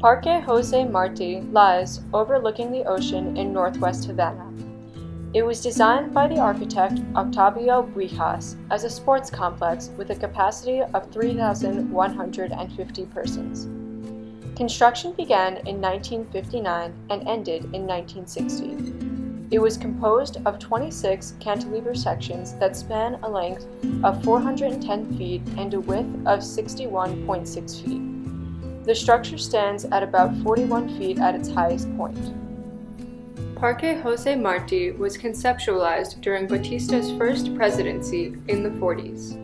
Parque Jose Marti lies overlooking the ocean in northwest Havana. It was designed by the architect Octavio Buijas as a sports complex with a capacity of 3,150 persons. Construction began in 1959 and ended in 1960. It was composed of 26 cantilever sections that span a length of 410 feet and a width of 61.6 feet. The structure stands at about 41 feet at its highest point. Parque Jose Marti was conceptualized during Batista's first presidency in the 40s.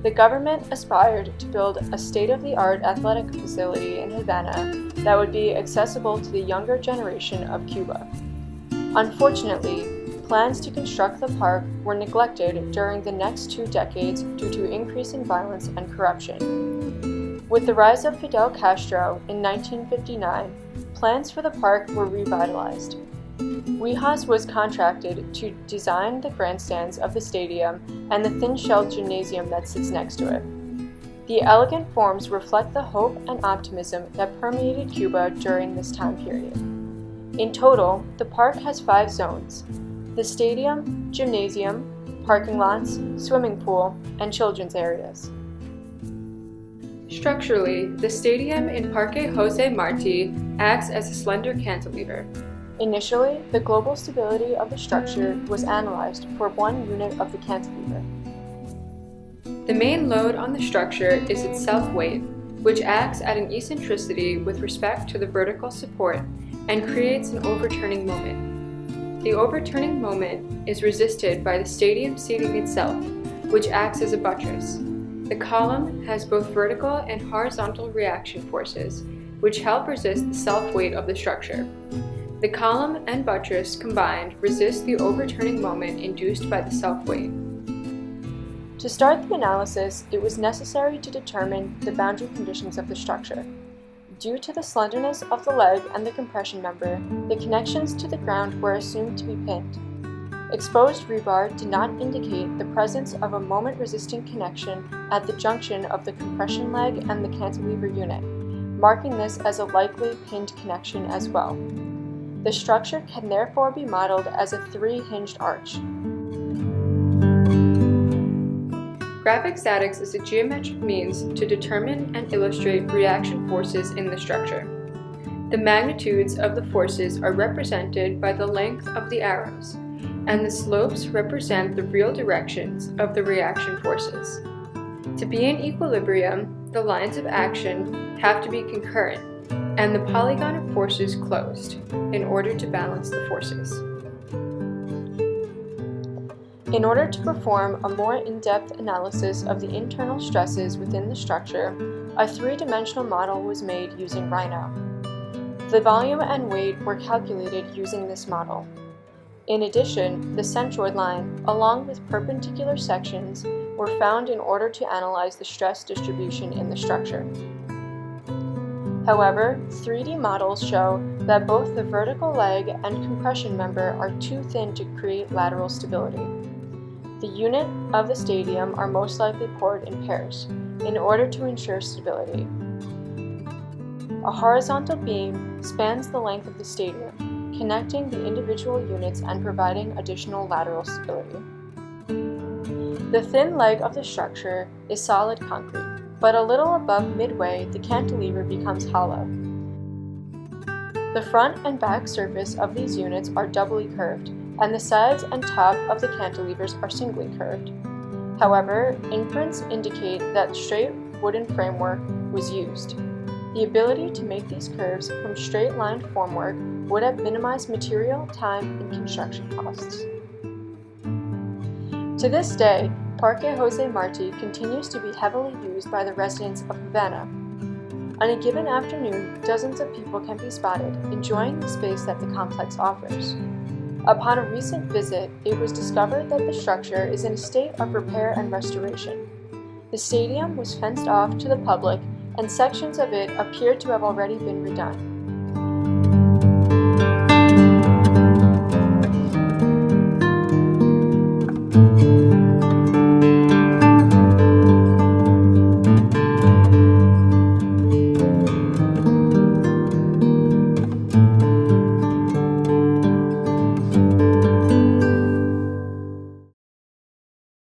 The government aspired to build a state-of-the-art athletic facility in Havana that would be accessible to the younger generation of Cuba. Unfortunately, plans to construct the park were neglected during the next 2 decades due to increasing violence and corruption. With the rise of Fidel Castro in 1959, plans for the park were revitalized. Buijas was contracted to design the grandstands of the stadium and the thin-shelled gymnasium that sits next to it. The elegant forms reflect the hope and optimism that permeated Cuba during this time period. In total, the park has 5 zones: the stadium, gymnasium, parking lots, swimming pool, and children's areas. Structurally, the stadium in Parque Jose Marti acts as a slender cantilever. Initially, the global stability of the structure was analyzed for 1 unit of the cantilever. The main load on the structure is its self-weight, which acts at an eccentricity with respect to the vertical support and creates an overturning moment. The overturning moment is resisted by the stadium seating itself, which acts as a buttress. The column has both vertical and horizontal reaction forces, which help resist the self-weight of the structure. The column and buttress combined resist the overturning moment induced by the self-weight. To start the analysis, it was necessary to determine the boundary conditions of the structure. Due to the slenderness of the leg and the compression member, the connections to the ground were assumed to be pinned. Exposed rebar did not indicate the presence of a moment-resisting connection at the junction of the compression leg and the cantilever unit, marking this as a likely pinned connection as well. The structure can therefore be modeled as a 3-hinged arch. Graphic statics is a geometric means to determine and illustrate reaction forces in the structure. The magnitudes of the forces are represented by the length of the arrows, and the slopes represent the real directions of the reaction forces. To be in equilibrium, the lines of action have to be concurrent, and the polygon of forces closed, in order to balance the forces. In order to perform a more in-depth analysis of the internal stresses within the structure, a 3-dimensional model was made using Rhino. The volume and weight were calculated using this model. In addition, the centroid line, along with perpendicular sections, were found in order to analyze the stress distribution in the structure. However, 3D models show that both the vertical leg and compression member are too thin to create lateral stability. The unit of the stadium are most likely poured in pairs, in order to ensure stability. A horizontal beam spans the length of the stadium, connecting the individual units and providing additional lateral stability. The thin leg of the structure is solid concrete, but a little above midway the cantilever becomes hollow. The front and back surface of these units are doubly curved, and the sides and top of the cantilevers are singly curved. However, imprints indicate that straight wooden framework was used. The ability to make these curves from straight-lined formwork would have minimized material, time, and construction costs. To this day, Parque Jose Marti continues to be heavily used by the residents of Havana. On a given afternoon, dozens of people can be spotted enjoying the space that the complex offers. Upon a recent visit, it was discovered that the structure is in a state of repair and restoration. The stadium was fenced off to the public, and sections of it appear to have already been redone.